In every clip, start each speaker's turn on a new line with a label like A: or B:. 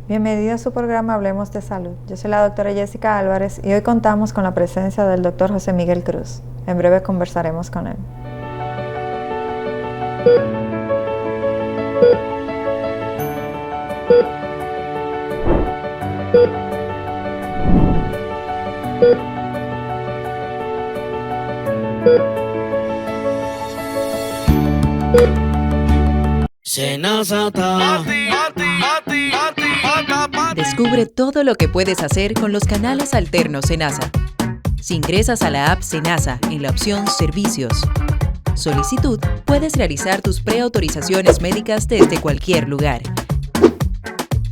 A: Bienvenido a su programa Hablemos de Salud. Yo soy la doctora Jessica Álvarez y hoy contamos con la presencia del doctor José Miguel Cruz. En breve conversaremos con él.
B: Descubre todo lo que puedes hacer con los canales alternos Senasa. Si ingresas a la app Senasa en la opción Servicios, Solicitud, puedes realizar tus preautorizaciones médicas desde cualquier lugar.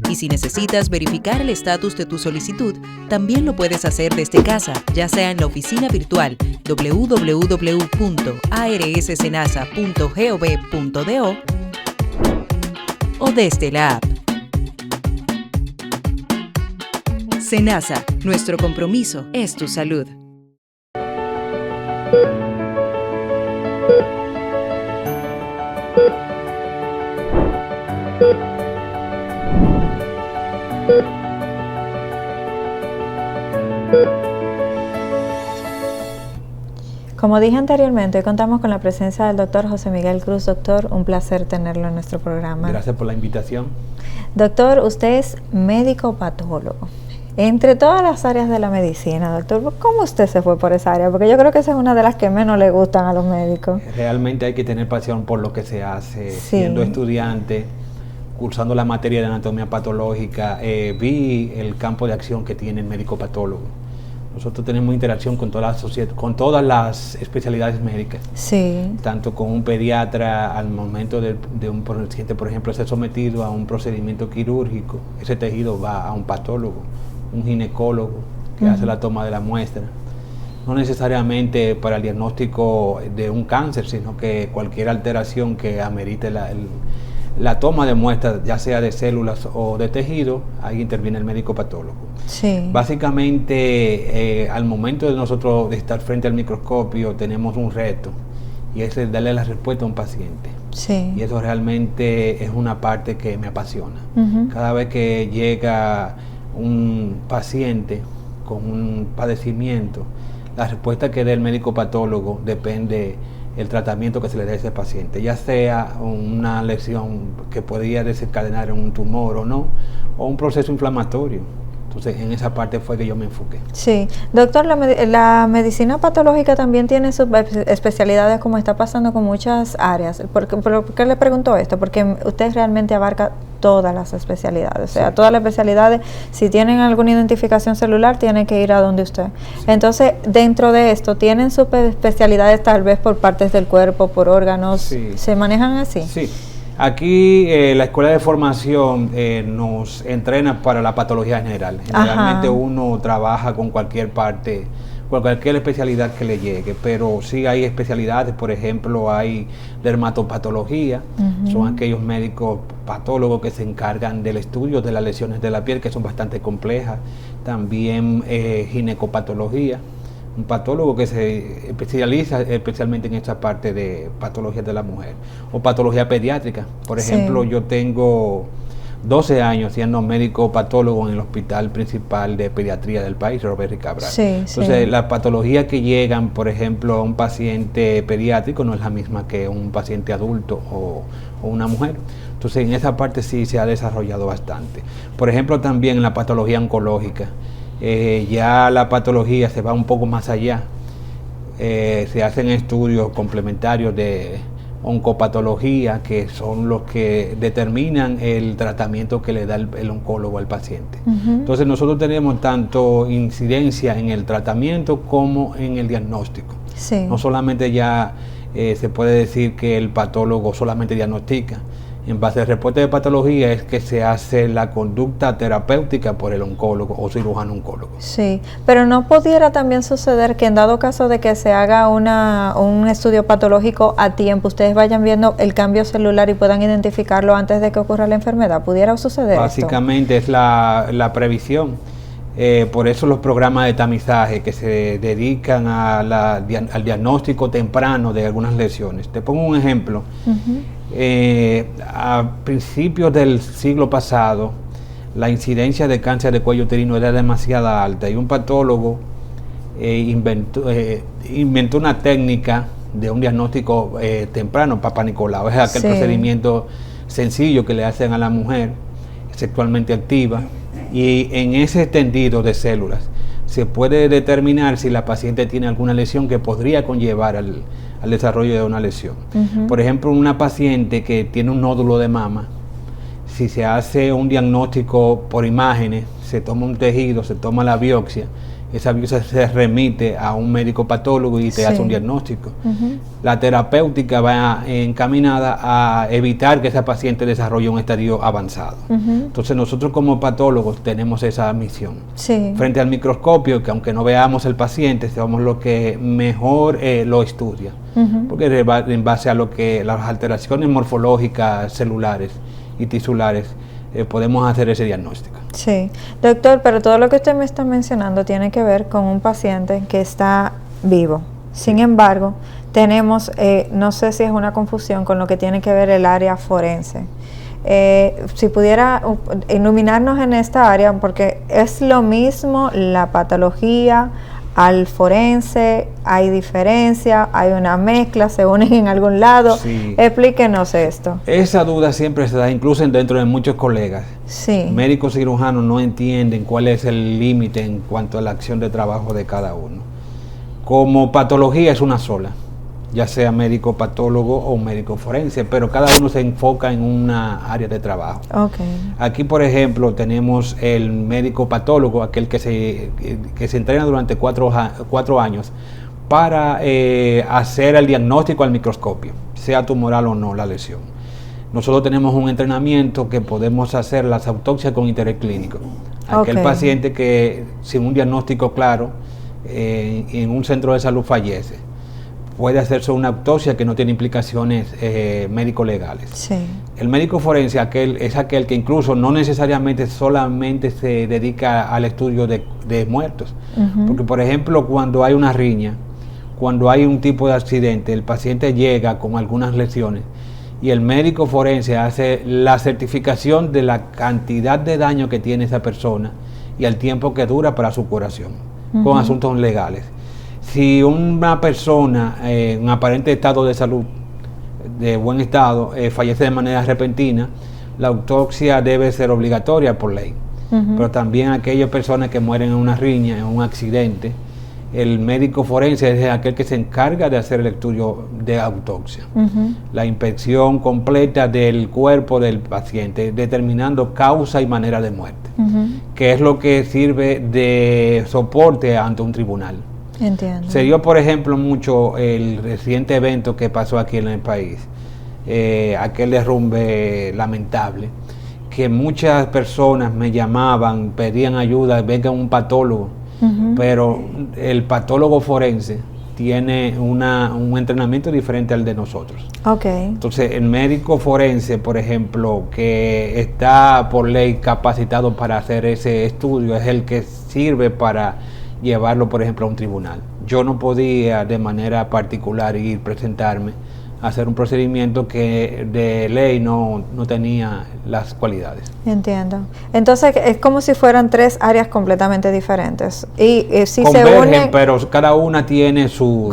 B: Y si necesitas verificar el estatus de tu solicitud, también lo puedes hacer desde casa, ya sea en la oficina virtual www.arssenasa.gov.do o desde la app. Senasa, nuestro compromiso es tu salud.
A: Como dije anteriormente, hoy contamos con la presencia del doctor José Miguel Cruz. Doctor, un placer tenerlo en nuestro programa.
C: Gracias por la invitación.
A: Doctor, usted es médico patólogo. Entre todas las áreas de la medicina, doctor, ¿cómo usted se fue por esa área? Porque yo creo que esa es una de las que menos le gustan a los médicos.
C: Realmente hay que tener pasión por lo que se hace.
A: Sí.
C: Siendo estudiante, cursando la materia de anatomía patológica, vi el campo de acción que tiene el médico patólogo. Nosotros tenemos interacción con toda la sociedad, con todas las especialidades médicas.
A: Sí.
C: Tanto con un pediatra al momento de un paciente, por ejemplo, ser sometido a un procedimiento quirúrgico, ese tejido va a un patólogo, un ginecólogo que hace la toma de la muestra. No necesariamente para el diagnóstico de un cáncer, sino que cualquier alteración que amerite la toma de muestras, ya sea de células o de tejido, ahí interviene el médico patólogo.
A: Sí.
C: Básicamente, al momento de nosotros de estar frente al microscopio, tenemos un reto, y es el darle la respuesta a un paciente.
A: Sí.
C: Y eso realmente es una parte que me apasiona. Cada vez que llega un paciente con un padecimiento, la respuesta que dé el médico patólogo depende el tratamiento que se le dé a ese paciente, ya sea una lesión que podría desencadenar un tumor o no, o un proceso inflamatorio. Entonces, en esa parte fue que yo me enfoqué.
A: Sí. Doctor, la medicina patológica también tiene sus especialidades, como está pasando con muchas áreas. ¿Por qué le pregunto esto? Porque usted realmente abarca todas las especialidades. O sea,
C: Sí.
A: todas las especialidades, si tienen alguna identificación celular, tienen que ir a donde usted.
C: Sí.
A: Entonces, dentro de esto, ¿tienen sus especialidades tal vez por partes del cuerpo, por órganos?
C: Sí.
A: ¿Se manejan así?
C: Sí. Aquí la escuela de formación nos entrena para la patología general. Generalmente uno trabaja con cualquier parte, con cualquier especialidad que le llegue, pero sí hay especialidades. Por ejemplo, hay dermatopatología, son aquellos médicos patólogos que se encargan del estudio de las lesiones de la piel, que son bastante complejas. También ginecopatología, un patólogo que se especializa especialmente en esta parte de patologías de la mujer, o patología pediátrica. Por ejemplo, yo tengo 12 años siendo médico patólogo en el hospital principal de pediatría del país, Robert Cabral. Entonces, las patologías que llegan, por ejemplo, a un paciente pediátrico no es la misma que un paciente adulto o una mujer. Entonces, en esa parte sí se ha desarrollado bastante. Por ejemplo, también en la patología oncológica, ya la patología se va un poco más allá. Se hacen estudios complementarios de oncopatología, que son los que determinan el tratamiento que le da el oncólogo al paciente. Entonces nosotros tenemos tanto incidencia en el tratamiento como en el diagnóstico.
A: Sí.
C: No solamente ya se puede decir que el patólogo solamente diagnostica. En base al reporte de patología es que se hace la conducta terapéutica por el oncólogo o cirujano oncólogo.
A: Sí, pero ¿no pudiera también suceder que en dado caso de que se haga un estudio patológico a tiempo, ustedes vayan viendo el cambio celular y puedan identificarlo antes de que ocurra la enfermedad? ¿Pudiera suceder
C: Básicamente
A: esto?
C: Es la previsión. Por eso los programas de tamizaje que se dedican al diagnóstico temprano de algunas lesiones. Te pongo un ejemplo. A principios del siglo pasado, la incidencia de cáncer de cuello uterino era demasiado alta y un patólogo inventó una técnica de un diagnóstico temprano, Papa Nicolau. Es aquel procedimiento sencillo que le hacen a la mujer sexualmente activa, y en ese tendido de células se puede determinar si la paciente tiene alguna lesión que podría conllevar al desarrollo de una lesión. Por ejemplo, una paciente que tiene un nódulo de mama, si se hace un diagnóstico por imágenes, se toma un tejido, se toma la biopsia, esa biopsia se remite a un médico patólogo y te hace un diagnóstico. La terapéutica va encaminada a evitar que esa paciente desarrolle un estadio avanzado. Entonces nosotros como patólogos tenemos esa misión. Frente al microscopio, que aunque no veamos el paciente, somos los que mejor lo estudia. Porque en base a las alteraciones morfológicas celulares y tisulares, podemos hacer ese diagnóstico.
A: Sí, doctor, pero todo lo que usted me está mencionando tiene que ver con un paciente que está vivo. Sin embargo, tenemos, no sé si es una confusión con lo que tiene que ver el área forense. Si pudiera iluminarnos en esta área, porque es lo mismo la patología al forense, hay diferencia, hay una mezcla, se unen en algún lado. Explíquenos esto.
C: Esa duda siempre se da, incluso dentro de muchos colegas. Médicos cirujanos no entienden cuál es el límite en cuanto a la acción de trabajo de cada uno. Como patología es una sola, ya sea médico patólogo o médico forense, pero cada uno se enfoca en una área de trabajo. Aquí, por ejemplo, tenemos el médico patólogo, aquel que se entrena durante 4 años para hacer el diagnóstico al microscopio, sea tumoral o no la lesión. Nosotros tenemos un entrenamiento que podemos hacer las autopsias con interés clínico. Aquel paciente que sin un diagnóstico claro en un centro de salud fallece, puede hacerse una autopsia que no tiene implicaciones médico-legales. El médico forense es aquel que incluso no necesariamente solamente se dedica al estudio de muertos. Porque, por ejemplo, cuando hay una riña, cuando hay un tipo de accidente, el paciente llega con algunas lesiones y el médico forense hace la certificación de la cantidad de daño que tiene esa persona y el tiempo que dura para su curación, con asuntos legales. Si una persona en aparente estado de salud, de buen estado, fallece de manera repentina, la autopsia debe ser obligatoria por ley. Pero también aquellas personas que mueren en una riña, en un accidente, el médico forense es aquel que se encarga de hacer el estudio de autopsia. La inspección completa del cuerpo del paciente, determinando causa y manera de muerte, que es lo que sirve de soporte ante un tribunal.
A: Entiendo.
C: Se dio, por ejemplo, mucho el reciente evento que pasó aquí en el país, aquel derrumbe lamentable, que muchas personas me llamaban, pedían ayuda, venga un patólogo, pero el patólogo forense tiene un entrenamiento diferente al de nosotros. Entonces, el médico forense, por ejemplo, que está por ley capacitado para hacer ese estudio, es el que sirve para llevarlo, por ejemplo, a un tribunal. Yo no podía de manera particular ir presentarme a hacer un procedimiento que de ley no tenía las cualidades.
A: Entiendo. Entonces es como si fueran 3 áreas completamente diferentes. Y si
C: convergen,
A: se unen,
C: pero cada una tiene su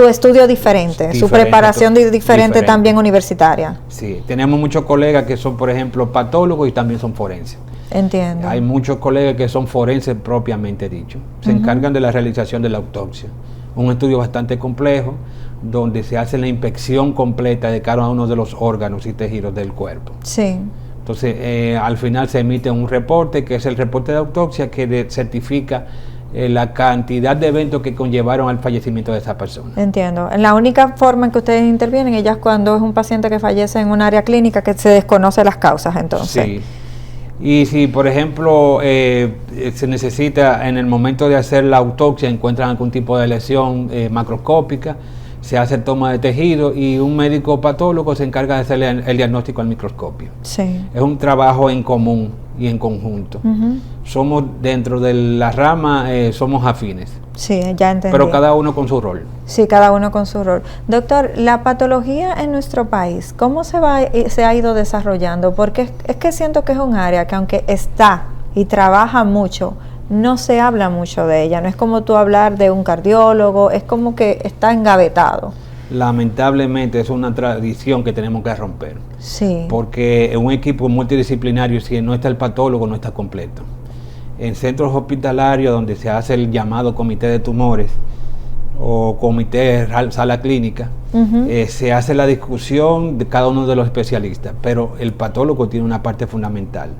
A: estudio diferente, su preparación diferente también universitaria.
C: Sí, tenemos muchos colegas que son, por ejemplo, patólogos y también son forenses.
A: Entiendo.
C: Hay muchos colegas que son forenses propiamente dicho. Se encargan de la realización de la autopsia. Un estudio bastante complejo donde se hace la inspección completa de cada uno de los órganos y tejidos del cuerpo. Entonces, al final se emite un reporte, que es el reporte de autopsia, que certifica la cantidad de eventos que conllevaron al fallecimiento de esa persona.
A: Entiendo. La única forma en que ustedes intervienen ella es cuando es un paciente que fallece en un área clínica que se desconoce las causas, entonces.
C: Sí. Y si, por ejemplo, se necesita en el momento de hacer la autopsia, encuentran algún tipo de lesión macroscópica, se hace toma de tejido y un médico patólogo se encarga de hacer el diagnóstico al microscopio.
A: Sí.
C: Es un trabajo en común y en conjunto. Somos dentro de la rama, somos afines.
A: Sí, ya entendí.
C: Pero cada uno con su rol.
A: Sí, cada uno con su rol. Doctor, la patología en nuestro país, ¿cómo se ha ido desarrollando? Porque es que siento que es un área que aunque está y trabaja mucho, no se habla mucho de ella. No es como tú hablar de un cardiólogo, es como que está engavetado.
C: Lamentablemente es una tradición que tenemos que romper.
A: Sí.
C: Porque en un equipo multidisciplinario, si no está el patólogo, no está completo. En centros hospitalarios donde se hace el llamado comité de tumores o comité de sala clínica, se hace la discusión de cada uno de los especialistas, pero el patólogo tiene una parte fundamental.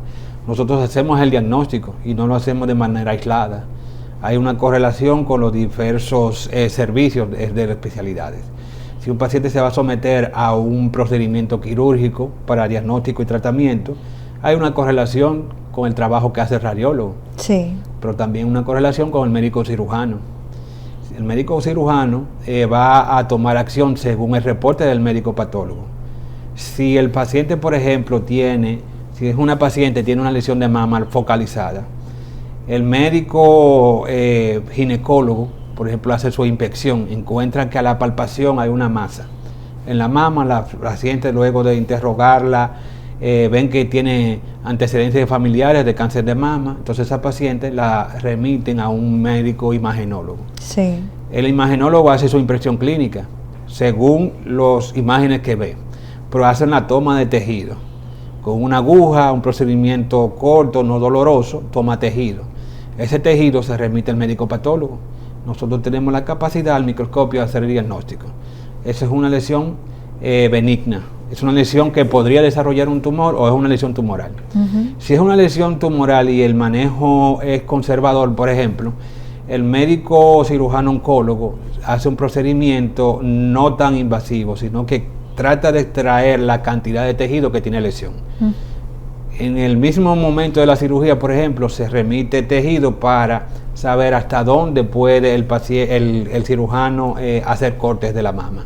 C: Nosotros hacemos el diagnóstico y no lo hacemos de manera aislada. Hay una correlación con los diversos servicios de las especialidades. Si un paciente se va a someter a un procedimiento quirúrgico para diagnóstico y tratamiento, hay una correlación con el trabajo que hace el radiólogo,
A: sí,
C: pero también una correlación con el médico cirujano. El médico cirujano va a tomar acción según el reporte del médico patólogo. Si el paciente, por ejemplo, si es una paciente tiene una lesión de mama focalizada, el médico ginecólogo, por ejemplo, hace su inspección, encuentra que a la palpación hay una masa en la mama, la paciente luego de interrogarla, ven que tiene antecedentes familiares de cáncer de mama, entonces esa paciente la remiten a un médico imagenólogo.
A: Sí.
C: El imagenólogo hace su impresión clínica según las imágenes que ve, pero hacen la toma de tejido con una aguja, un procedimiento corto, no doloroso, toma tejido. Ese tejido se remite al médico patólogo. Nosotros tenemos la capacidad al microscopio de hacer el diagnóstico. Esa es una lesión benigna. Es una lesión que podría desarrollar un tumor o es una lesión tumoral. Si es una lesión tumoral y el manejo es conservador, por ejemplo, el médico cirujano oncólogo hace un procedimiento no tan invasivo, sino que trata de extraer la cantidad de tejido que tiene lesión. En el mismo momento de la cirugía, por ejemplo, se remite tejido para saber hasta dónde puede el cirujano hacer cortes de la mama.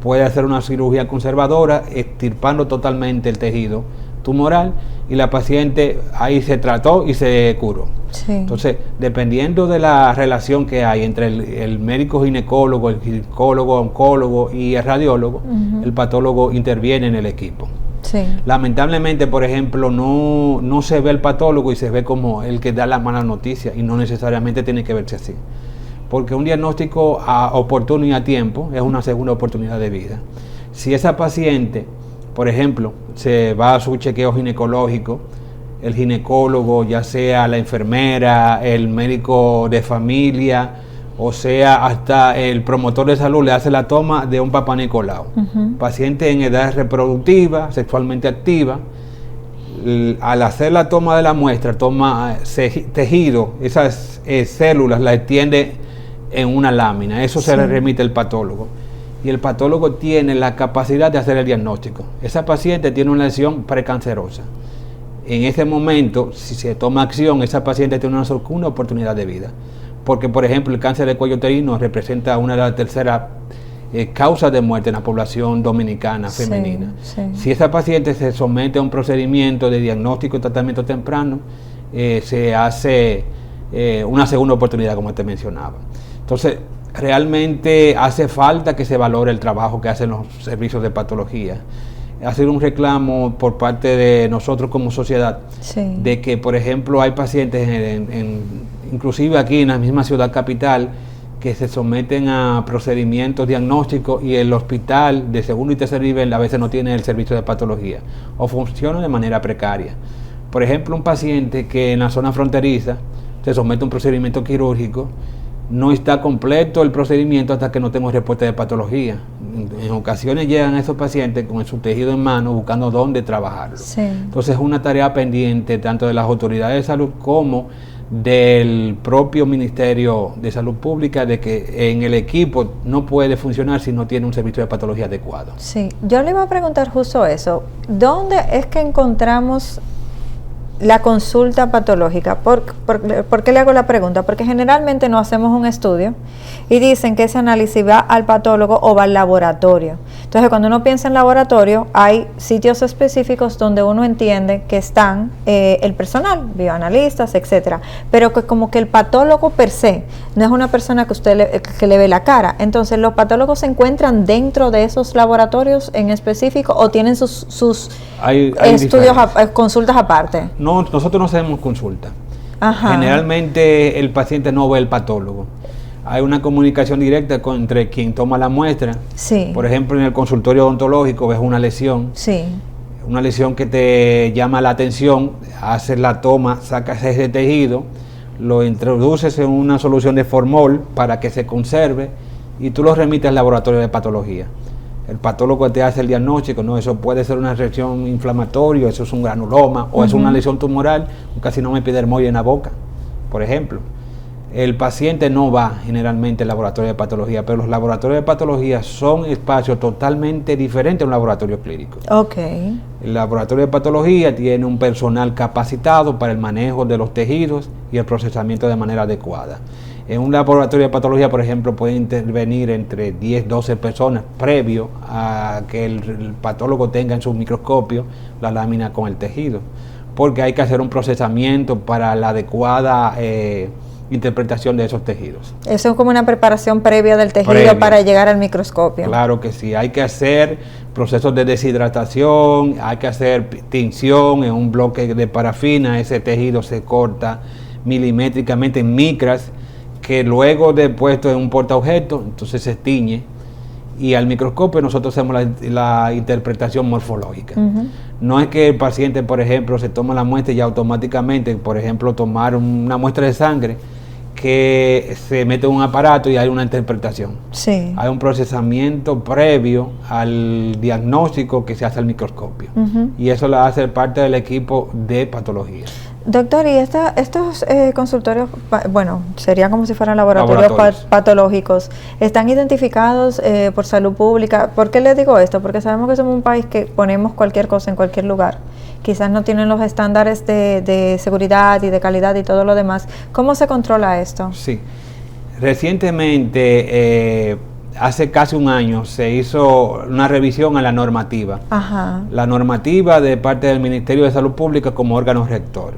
C: Puede hacer una cirugía conservadora, extirpando totalmente el tejido tumoral y la paciente ahí se trató y se curó.
A: Sí.
C: Entonces, dependiendo de la relación que hay entre el médico ginecólogo, el ginecólogo oncólogo y el radiólogo, el patólogo interviene en el equipo.
A: Sí.
C: Lamentablemente, por ejemplo, no se ve el patólogo y se ve como el que da la mala noticia y no necesariamente tiene que verse así. Porque un diagnóstico oportuno y a tiempo es una segunda oportunidad de vida. Si esa paciente, por ejemplo, se va a su chequeo ginecológico, el ginecólogo, ya sea la enfermera, el médico de familia, o sea, hasta el promotor de salud le hace la toma de un Papá Nicolau. Paciente en edad reproductiva, sexualmente activa, al hacer la toma de la muestra, toma tejido, esas células las extiende en una lámina, eso se le remite al patólogo y el patólogo tiene la capacidad de hacer el diagnóstico. Esa paciente tiene una lesión precancerosa. En ese momento, si se toma acción, esa paciente tiene una segunda oportunidad de vida, porque por ejemplo el cáncer de cuello uterino representa una de las terceras causas de muerte en la población dominicana femenina. Si esa paciente se somete a un procedimiento de diagnóstico y tratamiento temprano, se hace una segunda oportunidad, como te mencionaba. Entonces, realmente hace falta que se valore el trabajo que hacen los servicios de patología. Hacer un reclamo por parte de nosotros como sociedad, de que, por ejemplo, hay pacientes, inclusive aquí en la misma ciudad capital, que se someten a procedimientos diagnósticos y el hospital de segundo y tercer nivel a veces no tiene el servicio de patología o funciona de manera precaria. Por ejemplo, un paciente que en la zona fronteriza se somete a un procedimiento quirúrgico, no está completo el procedimiento hasta que no tengo respuesta de patología. En ocasiones llegan esos pacientes con su tejido en mano buscando dónde trabajarlo. Entonces es una tarea pendiente tanto de las autoridades de salud como del propio Ministerio de Salud Pública de que en el equipo no puede funcionar si no tiene un servicio de patología adecuado.
A: Sí, yo le iba a preguntar justo eso. ¿Dónde es que encontramos la consulta patológica? ¿Por qué le hago la pregunta? Porque generalmente no hacemos un estudio y dicen que ese análisis va al patólogo o va al laboratorio. Entonces, cuando uno piensa en laboratorio, hay sitios específicos donde uno entiende que están el personal, bioanalistas, etcétera, pero que como que el patólogo per se no es una persona que usted que le ve la cara. Entonces, ¿los patólogos se encuentran dentro de esos laboratorios en específico o tienen sus
C: hay
A: estudios, consultas aparte?
C: No, nosotros no hacemos consulta.
A: Ajá.
C: Generalmente el paciente no ve el patólogo. Hay una comunicación directa entre quien toma la muestra.
A: Sí.
C: Por ejemplo, en el consultorio odontológico ves una lesión.
A: Sí.
C: Una lesión que te llama la atención, haces la toma, sacas ese tejido, lo introduces en una solución de formol para que se conserve y tú lo remites al laboratorio de patología. El patólogo te hace el diagnóstico, no, eso puede ser una reacción inflamatoria, eso es un granuloma, o es una lesión tumoral, un carcinoma epidermoide en la boca, por ejemplo. El paciente no va generalmente al laboratorio de patología, pero los laboratorios de patología son espacios totalmente diferentes a un laboratorio clínico.
A: Ok.
C: El laboratorio de patología tiene un personal capacitado para el manejo de los tejidos y el procesamiento de manera adecuada. En un laboratorio de patología, por ejemplo, pueden intervenir entre 10, 12 personas previo a que el patólogo tenga en su microscopio la lámina con el tejido, porque hay que hacer un procesamiento para la adecuada interpretación de esos tejidos.
A: Eso es como una preparación previa del tejido para llegar al microscopio.
C: Claro que sí, hay que hacer procesos de deshidratación, hay que hacer tinción en un bloque de parafina, ese tejido se corta milimétricamente en micras, que luego de puesto en un portaobjeto, entonces se tiñe y al microscopio nosotros hacemos la interpretación morfológica. No es que el paciente, por ejemplo, se toma la muestra y automáticamente, por ejemplo, tomar una muestra de sangre, que se mete en un aparato y hay una interpretación.
A: Sí.
C: Hay un procesamiento previo al diagnóstico que se hace al microscopio. Y eso lo hace parte del equipo de patología.
A: Doctor, y estos consultorios, bueno, serían como si fueran laboratorios patológicos, ¿están identificados por salud pública? ¿Por qué les digo esto? Porque sabemos que somos un país que ponemos cualquier cosa en cualquier lugar. Quizás no tienen los estándares de seguridad y de calidad y todo lo demás. ¿Cómo se controla esto?
C: Sí. Recientemente, hace casi un año, se hizo una revisión a la normativa.
A: Ajá. La
C: normativa de parte del Ministerio de Salud Pública como órgano rector.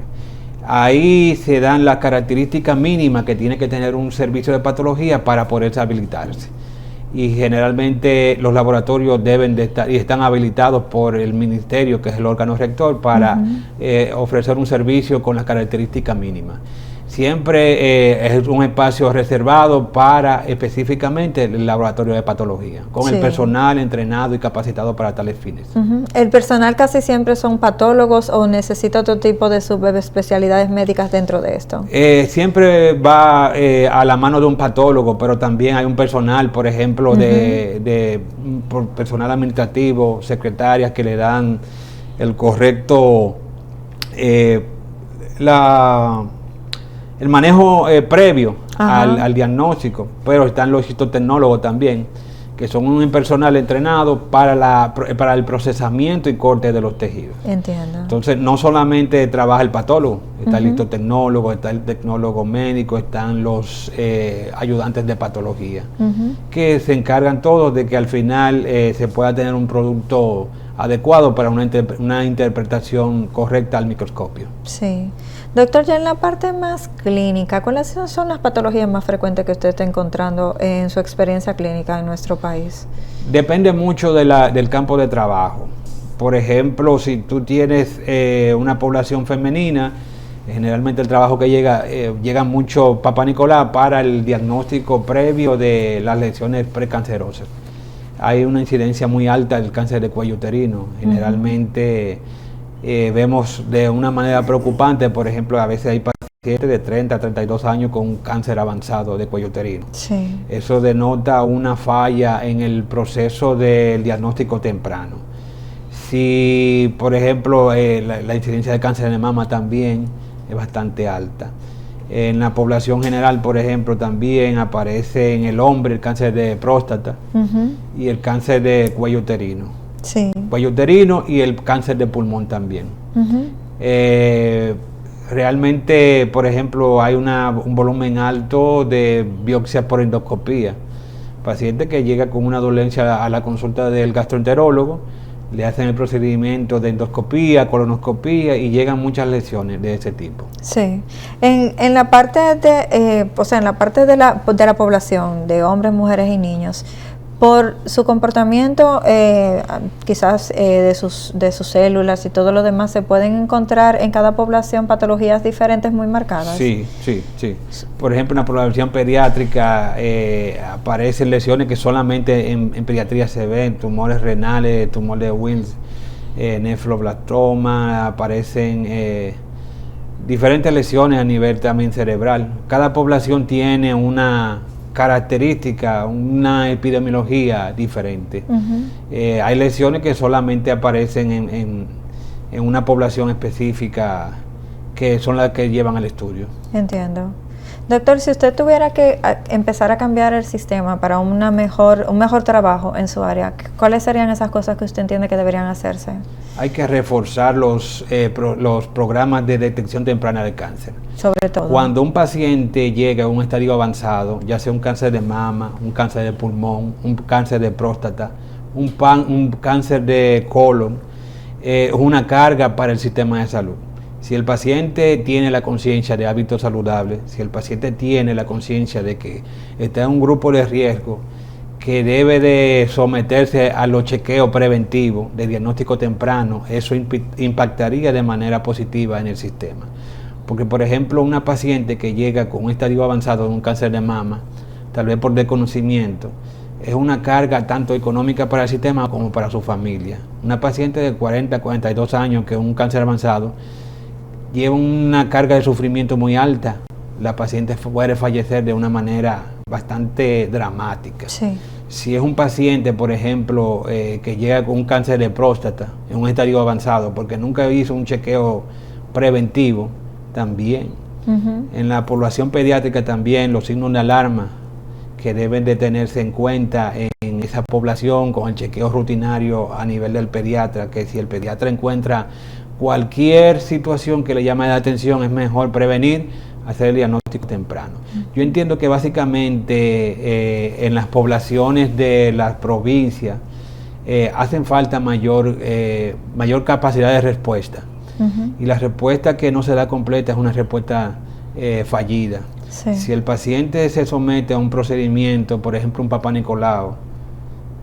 C: Ahí se dan las características mínimas que tiene que tener un servicio de patología para poder habilitarse. Y generalmente los laboratorios deben de estar y están habilitados por el ministerio, que es el órgano rector, para ofrecer un servicio con las características mínimas. Siempre es un espacio reservado para específicamente el laboratorio de patología, con el personal entrenado y capacitado para tales fines.
A: ¿El personal casi siempre son patólogos o necesita otro tipo de subespecialidades médicas dentro de esto?
C: Siempre va a la mano de un patólogo, pero también hay un personal, por ejemplo, por personal administrativo, secretarias que le dan el correcto, el manejo previo al diagnóstico, pero están los histotecnólogos también, que son un personal entrenado para el procesamiento y corte de los tejidos.
A: Entiendo.
C: Entonces, no solamente trabaja el patólogo, está el histotecnólogo, está el tecnólogo médico, están los ayudantes de patología, que se encargan todos de que al final se pueda tener un producto adecuado para una interpretación correcta al microscopio.
A: Sí. Doctor, ya en la parte más clínica, ¿cuáles son las patologías más frecuentes que usted está encontrando en su experiencia clínica en nuestro país?
C: Depende mucho del campo de trabajo. Por ejemplo, si tú tienes una población femenina, generalmente el trabajo que llega mucho Papá Nicolás para el diagnóstico previo de las lesiones precancerosas. Hay una incidencia muy alta del cáncer de cuello uterino. Generalmente vemos de una manera preocupante, por ejemplo, a veces hay pacientes de 30 a 32 años con un cáncer avanzado de cuello uterino.
A: Sí.
C: Eso denota una falla en el proceso del diagnóstico temprano. Si, por ejemplo, la incidencia de cáncer de mama también es bastante alta. En la población general, por ejemplo, también aparece en el hombre el cáncer de próstata y el cáncer de cuello uterino.
A: Sí.
C: Cuello uterino y el cáncer de pulmón también. Realmente, por ejemplo, hay un volumen alto de biopsias por endoscopía. Paciente que llega con una dolencia a la consulta del gastroenterólogo, le hacen el procedimiento de endoscopía, colonoscopía y llegan muchas lesiones de ese tipo.
A: Sí. En la parte de, en la parte de la población de hombres, mujeres y niños, por su comportamiento, quizás de sus células y todo lo demás, ¿se pueden encontrar en cada población patologías diferentes muy marcadas?
C: Sí. Por ejemplo, en la población pediátrica aparecen lesiones que solamente en pediatría se ven, tumores renales, tumor de Wills, nefroblastoma, aparecen diferentes lesiones a nivel también cerebral. Cada población tiene una característica, una epidemiología diferente. Hay lesiones que solamente aparecen en una población específica, que son las que llevan al estudio.
A: Entiendo. Doctor, si usted tuviera que empezar a cambiar el sistema para un mejor trabajo en su área, ¿cuáles serían esas cosas que usted entiende que deberían hacerse?
C: Hay que reforzar los programas de detección temprana de cáncer.
A: Sobre todo.
C: Cuando un paciente llega a un estadio avanzado, ya sea un cáncer de mama, un cáncer de pulmón, un cáncer de próstata, un cáncer de colon, es una carga para el sistema de salud. Si el paciente tiene la conciencia de hábitos saludables, si el paciente tiene la conciencia de que está en un grupo de riesgo, que debe de someterse a los chequeos preventivos de diagnóstico temprano, eso impactaría de manera positiva en el sistema. Porque, por ejemplo, una paciente que llega con un estadio avanzado de un cáncer de mama, tal vez por desconocimiento, es una carga tanto económica para el sistema como para su familia. Una paciente de 40, 42 años que es un cáncer avanzado, lleva una carga de sufrimiento muy alta. La paciente puede fallecer de una manera bastante dramática.
A: Sí.
C: Si es un paciente, por ejemplo, que llega con un cáncer de próstata en un estadio avanzado porque nunca hizo un chequeo preventivo, también. En la población pediátrica también los signos de alarma que deben de tenerse en cuenta en esa población con el chequeo rutinario a nivel del pediatra, que si el pediatra encuentra cualquier situación que le llame la atención, es mejor prevenir, hacer el diagnóstico temprano. Yo entiendo que básicamente en las poblaciones de las provincias hacen falta mayor capacidad de respuesta. Y la respuesta que no se da completa es una respuesta fallida.
A: Sí.
C: Si el paciente se somete a un procedimiento, por ejemplo un Papá Nicolau,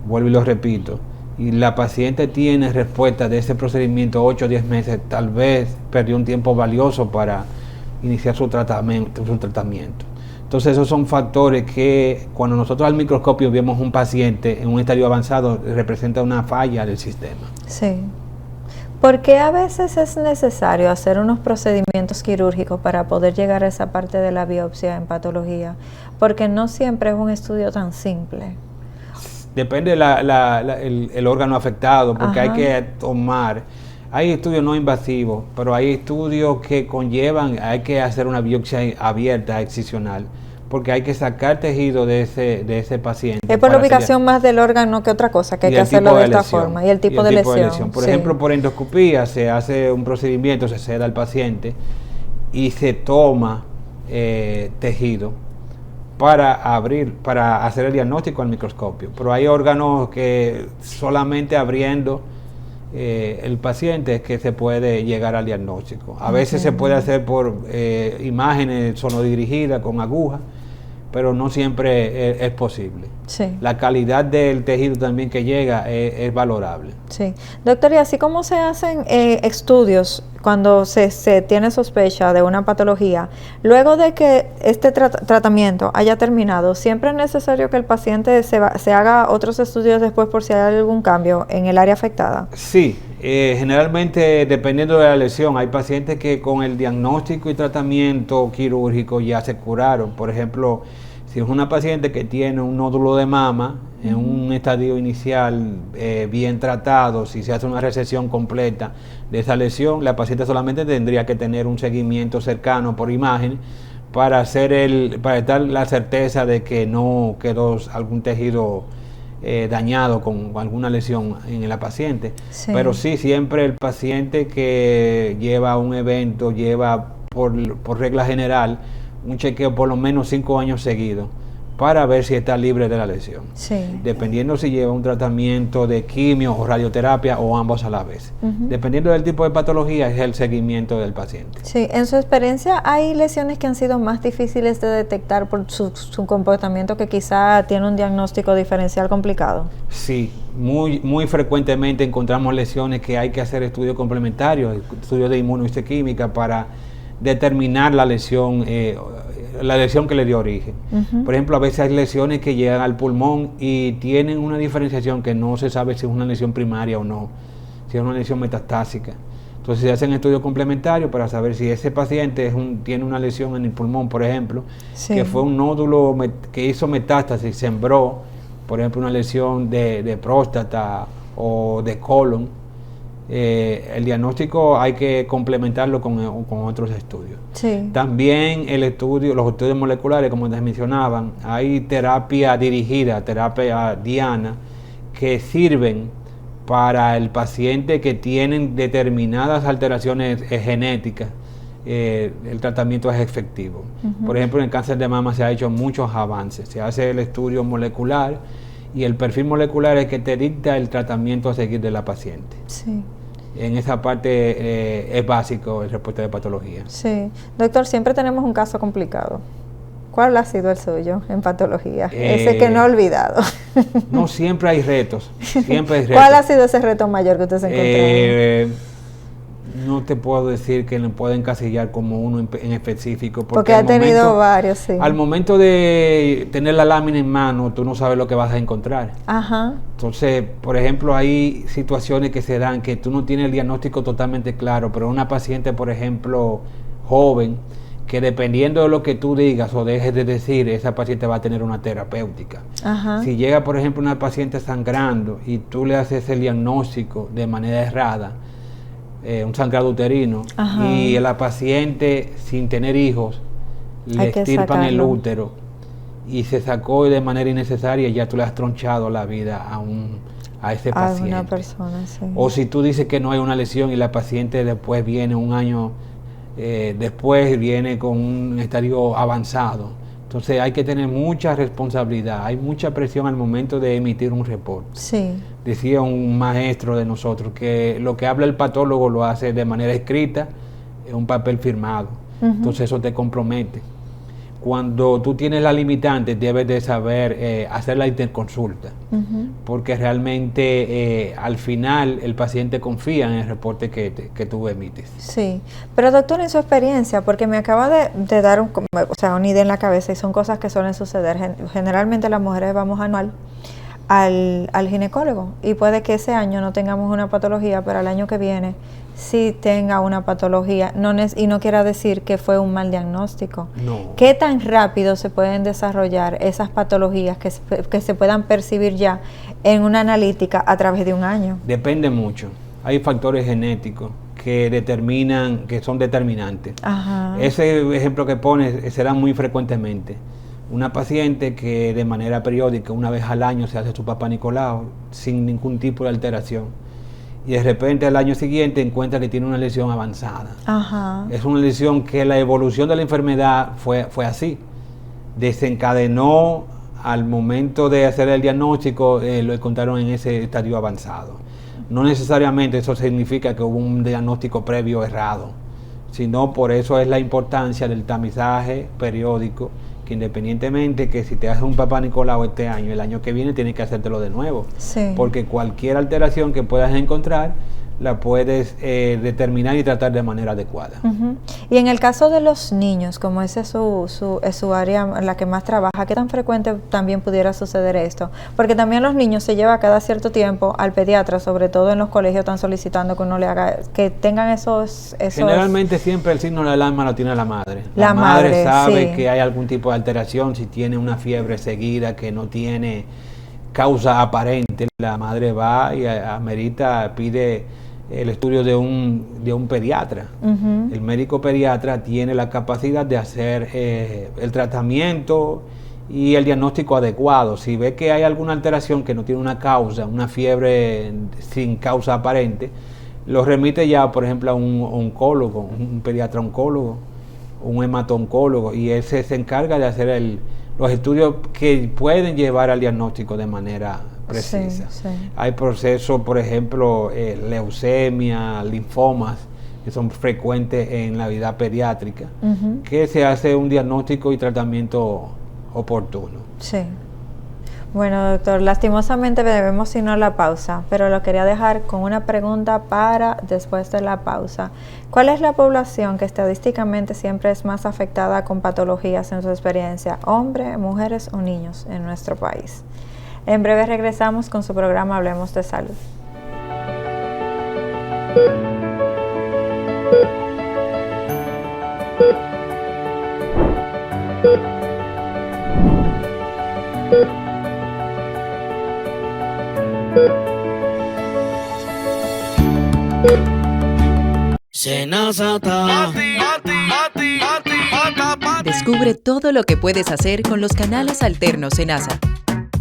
C: vuelvo y lo repito, y la paciente tiene respuesta de ese procedimiento 8 o 10 meses, tal vez perdió un tiempo valioso para iniciar su tratamiento. Entonces esos son factores que cuando nosotros al microscopio vemos un paciente en un estadio avanzado, representa una falla del sistema.
A: Sí. ¿Por qué a veces es necesario hacer unos procedimientos quirúrgicos para poder llegar a esa parte de la biopsia en patología? Porque no siempre es un estudio tan simple.
C: Depende el órgano afectado, porque hay que hay estudios no invasivos, pero hay estudios que conllevan, hay que hacer una biopsia abierta, excisional, porque hay que sacar tejido de ese paciente.
A: Es por la ubicación más del órgano que otra cosa, que hay que hacerlo de esta forma, y el tipo de lesión.
C: Por ejemplo, por endoscopía se hace un procedimiento, se seda al paciente y se toma tejido para hacer el diagnóstico al microscopio. Pero hay órganos que solamente abriendo el paciente es que se puede llegar al diagnóstico. A veces se puede hacer por imágenes sonodirigidas con aguja, pero no siempre es posible.
A: Sí.
C: La calidad del tejido también que llega es valorable.
A: Sí. Doctor, y así como se hacen estudios cuando se tiene sospecha de una patología, luego de que este tratamiento haya terminado, ¿siempre es necesario que el paciente se haga otros estudios después por si hay algún cambio en el área afectada?
C: Sí, generalmente dependiendo de la lesión, hay pacientes que con el diagnóstico y tratamiento quirúrgico ya se curaron. Por ejemplo, si es una paciente que tiene un nódulo de mama en un estadio inicial bien tratado, si se hace una resección completa de esa lesión, la paciente solamente tendría que tener un seguimiento cercano por imagen para dar la certeza de que no quedó algún tejido dañado con alguna lesión en la paciente. Sí. Pero sí, siempre el paciente que lleva un evento lleva por regla general un chequeo por lo menos 5 años seguidos para ver si está libre de la lesión. Sí. Dependiendo si lleva un tratamiento de quimio o radioterapia o ambos a la vez. Dependiendo del tipo de patología es el seguimiento del paciente.
A: Sí, en su experiencia hay lesiones que han sido más difíciles de detectar por su comportamiento, que quizá tiene un diagnóstico diferencial complicado.
C: Sí, muy frecuentemente encontramos lesiones que hay que hacer estudios complementarios, estudios de inmunohistoquímica para determinar la lesión que le dio origen. Por ejemplo, a veces hay lesiones que llegan al pulmón y tienen una diferenciación que no se sabe si es una lesión primaria o no, si es una lesión metastásica. Entonces se hacen estudios complementarios para saber si ese paciente tiene una lesión en el pulmón, por ejemplo, sí, que fue un nódulo que hizo metástasis, sembró, por ejemplo, una lesión de próstata o de colon. El diagnóstico hay que complementarlo con otros estudios. Sí. También los estudios moleculares, como les mencionaban, hay terapia dirigida, terapia diana, que sirven para el paciente que tienen determinadas alteraciones genéticas. El tratamiento es efectivo. Por ejemplo, en el cáncer de mama se ha hecho muchos avances. Se hace el estudio molecular y el perfil molecular es que te dicta el tratamiento a seguir de la paciente. Sí. En esa parte es básico el reporte de patología.
A: Sí. Doctor, siempre tenemos un caso complicado. ¿Cuál ha sido el suyo en patología? Ese que no he olvidado.
C: No, siempre hay retos. Siempre hay retos.
A: ¿Cuál ha sido ese reto mayor que usted se encontró?
C: No te puedo decir que le puedo encasillar como uno en específico.
A: Porque ha tenido varios, sí.
C: Al momento de tener la lámina en mano, tú no sabes lo que vas a encontrar. Ajá. Entonces, por ejemplo, hay situaciones que se dan que tú no tienes el diagnóstico totalmente claro, pero una paciente, por ejemplo, joven, que dependiendo de lo que tú digas o dejes de decir, esa paciente va a tener una terapéutica. Ajá. Si llega, por ejemplo, una paciente sangrando y tú le haces el diagnóstico de manera errada, un sangrado uterino, ajá, y la paciente sin tener hijos le extirpan el útero y se sacó de manera innecesaria, ya tú le has tronchado la vida a ese paciente.
A: Una persona, sí.
C: O si tú dices que no hay una lesión y la paciente después viene un año después viene con un estadio avanzado. Entonces hay que tener mucha responsabilidad, hay mucha presión al momento de emitir un reporte. Sí. Decía un maestro de nosotros que lo que habla el patólogo lo hace de manera escrita, en un papel firmado. Entonces eso te compromete. Cuando tú tienes la limitante, debes de saber hacer la interconsulta, porque realmente al final el paciente confía en el reporte que tú emites.
A: Sí, pero doctor, en su experiencia, porque me acaba de dar una idea en la cabeza y son cosas que suelen suceder. Generalmente las mujeres vamos anual al ginecólogo y puede que ese año no tengamos una patología, pero el año que viene sí tenga una patología, y no quiera decir que fue un mal diagnóstico. No. ¿Qué tan rápido se pueden desarrollar esas patologías que se puedan percibir ya en una analítica a través de un año?
C: Depende mucho. Hay factores genéticos que son determinantes. Ajá. Ese ejemplo que pones se da muy frecuentemente. Una paciente que de manera periódica, una vez al año, se hace su Papá Nicolau sin ningún tipo de alteración. Y de repente al año siguiente encuentra que tiene una lesión avanzada. Ajá. Es una lesión que la evolución de la enfermedad fue así. Desencadenó al momento de hacer el diagnóstico, lo encontraron en ese estadio avanzado. No necesariamente eso significa que hubo un diagnóstico previo errado, sino por eso es la importancia del tamizaje periódico, que independientemente que si te haces un Papá Nicolau este año, el año que viene tienes que hacértelo de nuevo. Sí. Porque cualquier alteración que puedas encontrar la puedes determinar y tratar de manera adecuada.
A: Y en el caso de los niños, como ese es su área en la que más trabaja, ¿qué tan frecuente también pudiera suceder esto? Porque también los niños se lleva cada cierto tiempo al pediatra, sobre todo en los colegios están solicitando que uno le haga, que tengan esos...
C: Generalmente siempre el signo de alarma lo tiene la madre. La madre sabe, sí, que hay algún tipo de alteración, si tiene una fiebre seguida que no tiene causa aparente, la madre va y amerita, pide el estudio de un pediatra. El médico pediatra tiene la capacidad de hacer el tratamiento y el diagnóstico adecuado. Si ve que hay alguna alteración que no tiene una causa, una fiebre sin causa aparente, lo remite ya, por ejemplo, a un oncólogo, un pediatra oncólogo, un hemato-oncólogo, y él se encarga de hacer los estudios que pueden llevar al diagnóstico de manera precisa. Sí. Hay procesos, por ejemplo, leucemia, linfomas, que son frecuentes en la vida pediátrica, que se hace un diagnóstico y tratamiento oportuno.
A: Sí. Bueno, doctor, lastimosamente debemos irnos a la pausa, pero lo quería dejar con una pregunta para después de la pausa. ¿Cuál es la población que estadísticamente siempre es más afectada con patologías en su experiencia? ¿Hombres, mujeres o niños en nuestro país? En breve regresamos con su programa Hablemos de Salud.
B: Descubre todo lo que puedes hacer con los canales alternos Senasa.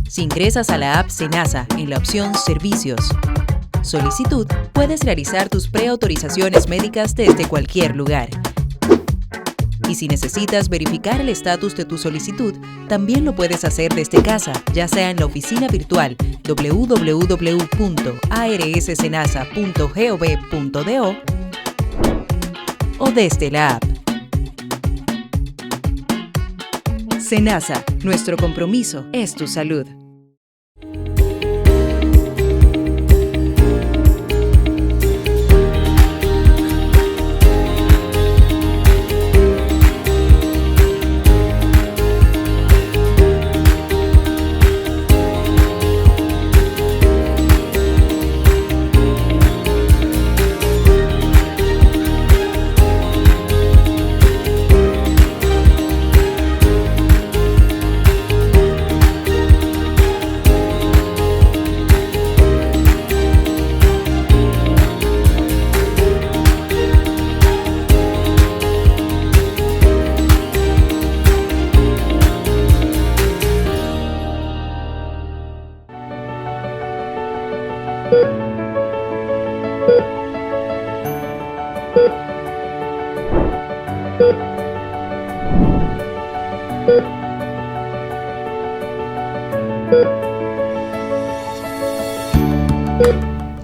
B: Si ingresas a la app Senasa en la opción Servicios, Solicitud, puedes realizar tus preautorizaciones médicas desde cualquier lugar. Y si necesitas verificar el estatus de tu solicitud, también lo puedes hacer desde casa, ya sea en la oficina virtual www.arssenasa.gov.do o desde la app. Senasa, nuestro compromiso es tu salud.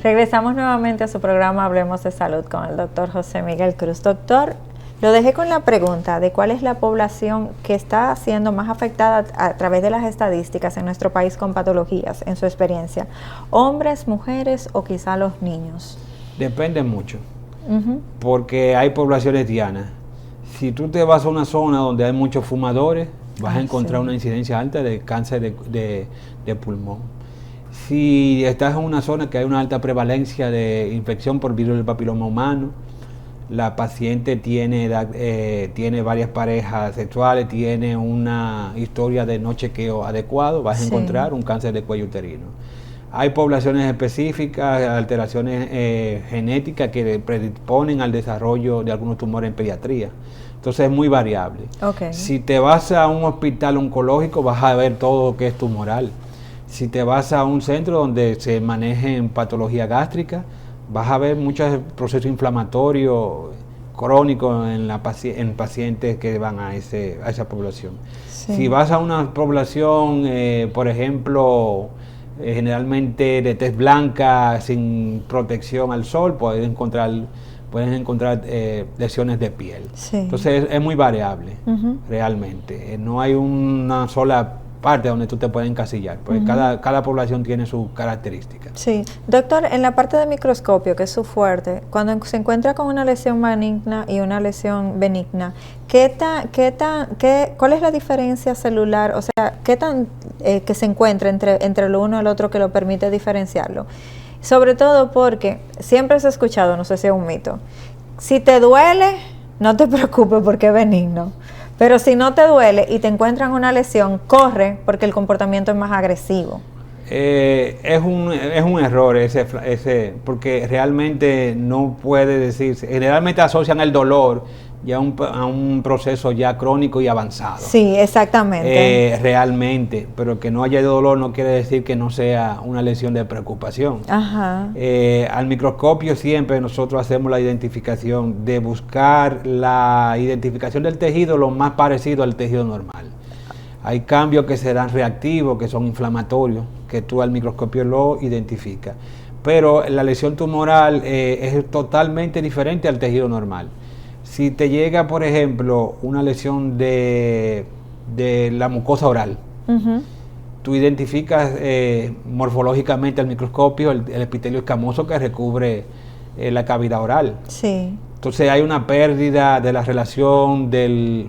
A: Regresamos nuevamente a su programa Hablemos de Salud con el doctor José Miguel Cruz. Doctor, lo dejé con la pregunta de cuál es la población que está siendo más afectada a través de las estadísticas en nuestro país con patologías, en su experiencia. ¿Hombres, mujeres o quizá los niños?
C: Depende mucho, porque hay poblaciones dianas. Si tú te vas a una zona donde hay muchos fumadores, vas a encontrar una incidencia alta de cáncer de pulmón. Si estás en una zona que hay una alta prevalencia de infección por virus del papiloma humano, la paciente tiene varias parejas sexuales, tiene una historia de no chequeo adecuado, vas a encontrar un cáncer de cuello uterino. Hay poblaciones específicas, alteraciones genéticas que predisponen al desarrollo de algunos tumores en pediatría. Entonces es muy variable. Si te vas a un hospital oncológico vas a ver todo lo que es tumoral. Si te vas a un centro donde se manejen patología gástrica, vas a ver muchos procesos inflamatorios crónicos en pacientes que van a esa población. Si vas a una población, por ejemplo, generalmente de tez blanca, sin protección al sol, pueden encontrar lesiones de piel. Entonces es muy variable, realmente. No hay una sola parte donde tú te puedes encasillar, porque cada población tiene sus características.
A: Sí. Doctor, en la parte de microscopio, que es su fuerte, cuando se encuentra con una lesión maligna y una lesión benigna, ¿cuál es la diferencia celular? O sea, ¿qué tan que se encuentra entre el uno y el otro que lo permite diferenciarlo? Sobre todo porque siempre se ha escuchado, no sé si es un mito, si te duele, no te preocupes porque es benigno. Pero si no te duele y te encuentran una lesión, corre porque el comportamiento es más agresivo.
C: Es un error ese, porque realmente no puede decirse. Generalmente asocian el dolor ya a un proceso ya crónico y avanzado.
A: Sí, exactamente.
C: Realmente, pero que no haya dolor no quiere decir que no sea una lesión de preocupación.
A: Ajá.
C: Al microscopio siempre nosotros hacemos la identificación de buscar la identificación del tejido lo más parecido al tejido normal. Hay cambios que se dan reactivos, que son inflamatorios, que tú al microscopio lo identificas. Pero la lesión tumoral es totalmente diferente al tejido normal. Si te llega, por ejemplo, una lesión de la mucosa oral, tú identificas morfológicamente al microscopio el epitelio escamoso que recubre la cavidad oral.
A: Sí.
C: Entonces hay una pérdida de la relación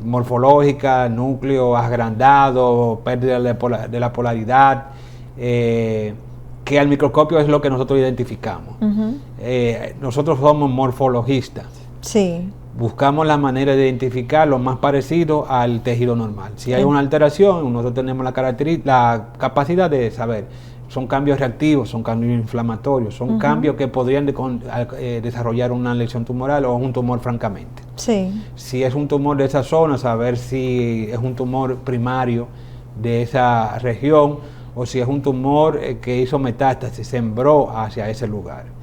C: morfológica, núcleo agrandado, pérdida de la polaridad, que al microscopio es lo que nosotros identificamos. Nosotros somos morfologistas.
A: Sí.
C: Buscamos la manera de identificar lo más parecido al tejido normal. Si hay una alteración, nosotros tenemos la capacidad de saber. Son cambios reactivos, son cambios inflamatorios, son cambios que podrían desarrollar una lesión tumoral o un tumor francamente.
A: Sí.
C: Si es un tumor de esa zona, saber si es un tumor primario de esa región o si es un tumor que hizo metástasis, sembró hacia ese lugar.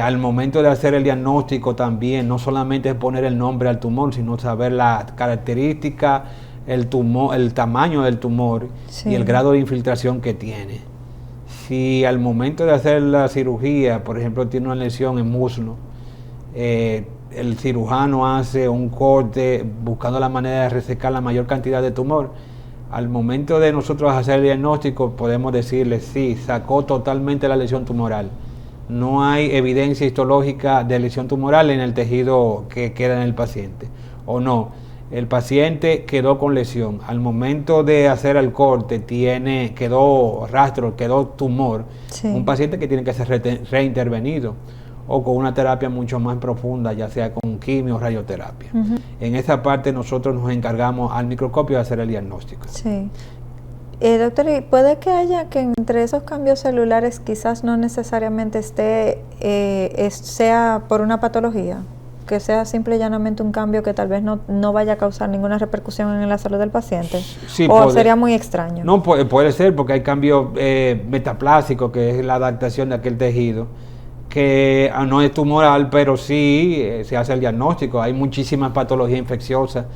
C: Al momento de hacer el diagnóstico también, no solamente es poner el nombre al tumor, sino saber la característica, el tamaño del tumor y el grado de infiltración que tiene. Si al momento de hacer la cirugía, por ejemplo, tiene una lesión en muslo, el cirujano hace un corte buscando la manera de resecar la mayor cantidad de tumor, al momento de nosotros hacer el diagnóstico podemos decirle sí, sacó totalmente la lesión tumoral. No hay evidencia histológica de lesión tumoral en el tejido que queda en el paciente. O no, el paciente quedó con lesión. Al momento de hacer el corte quedó rastro, quedó tumor. Sí. Un paciente que tiene que ser reintervenido o con una terapia mucho más profunda, ya sea con quimio o radioterapia. En esa parte nosotros nos encargamos al microscopio de hacer el diagnóstico.
A: Sí. Doctor, ¿y puede que haya que entre esos cambios celulares quizás no necesariamente sea por una patología? Que sea simple y llanamente un cambio que tal vez no vaya a causar ninguna repercusión en la salud del paciente. Sí, ¿o sería muy extraño?
C: No, puede ser porque hay cambios metaplásicos, que es la adaptación de aquel tejido, que no es tumoral, pero sí se hace el diagnóstico. Hay muchísimas patologías infecciosas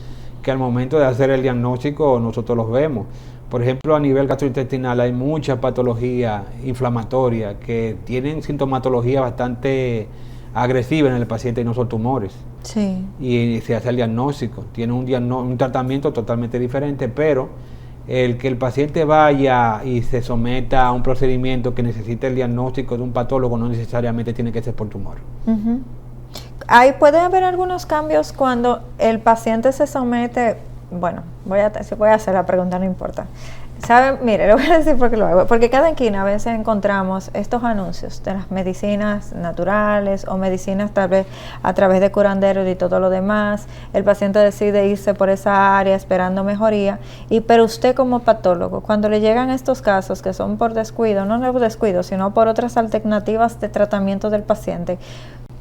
C: que al momento de hacer el diagnóstico nosotros los vemos. Por ejemplo, a nivel gastrointestinal hay muchas patologías inflamatorias que tienen sintomatología bastante agresiva en el paciente y no son tumores.
A: Sí.
C: Y se hace el diagnóstico. Tiene un tratamiento totalmente diferente, pero el que el paciente vaya y se someta a un procedimiento que necesite el diagnóstico de un patólogo no necesariamente tiene que ser por tumor.
A: Puede haber algunos cambios cuando el paciente se somete. Bueno, voy a hacer la pregunta, no importa. ¿Saben? Mire, le voy a decir por qué lo hago. Porque cada esquina a veces encontramos estos anuncios de las medicinas naturales o medicinas tal vez a través de curanderos y todo lo demás. El paciente decide irse por esa área esperando mejoría. Pero usted como patólogo, cuando le llegan estos casos que son por descuido, no por descuido, sino por otras alternativas de tratamiento del paciente,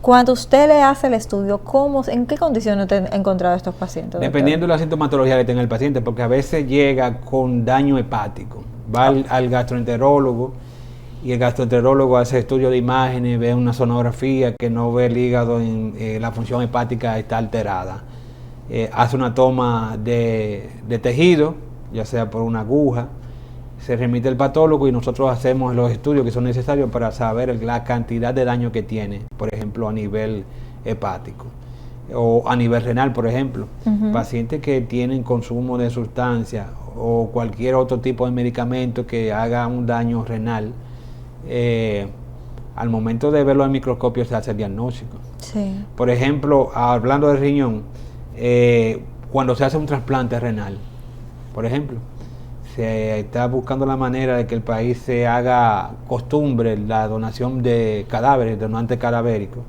A: cuando usted le hace el estudio, ¿en qué condiciones usted ha encontrado a estos pacientes, doctor?
C: Dependiendo de la sintomatología que tenga el paciente, porque a veces llega con daño hepático. Va al gastroenterólogo y el gastroenterólogo hace estudio de imágenes, ve una sonografía que no ve el hígado, la función hepática está alterada. Hace una toma de tejido, ya sea por una aguja, se remite al patólogo y nosotros hacemos los estudios que son necesarios para saber la cantidad de daño que tiene, por ejemplo, a nivel hepático o a nivel renal, por ejemplo. Pacientes que tienen consumo de sustancias o cualquier otro tipo de medicamento que haga un daño renal, al momento de verlo al microscopio se hace el diagnóstico.
A: Sí.
C: Por ejemplo, hablando del riñón, cuando se hace un trasplante renal, por ejemplo, se está buscando la manera de que el país se haga costumbre la donación de cadáveres, donantes cadavéricos.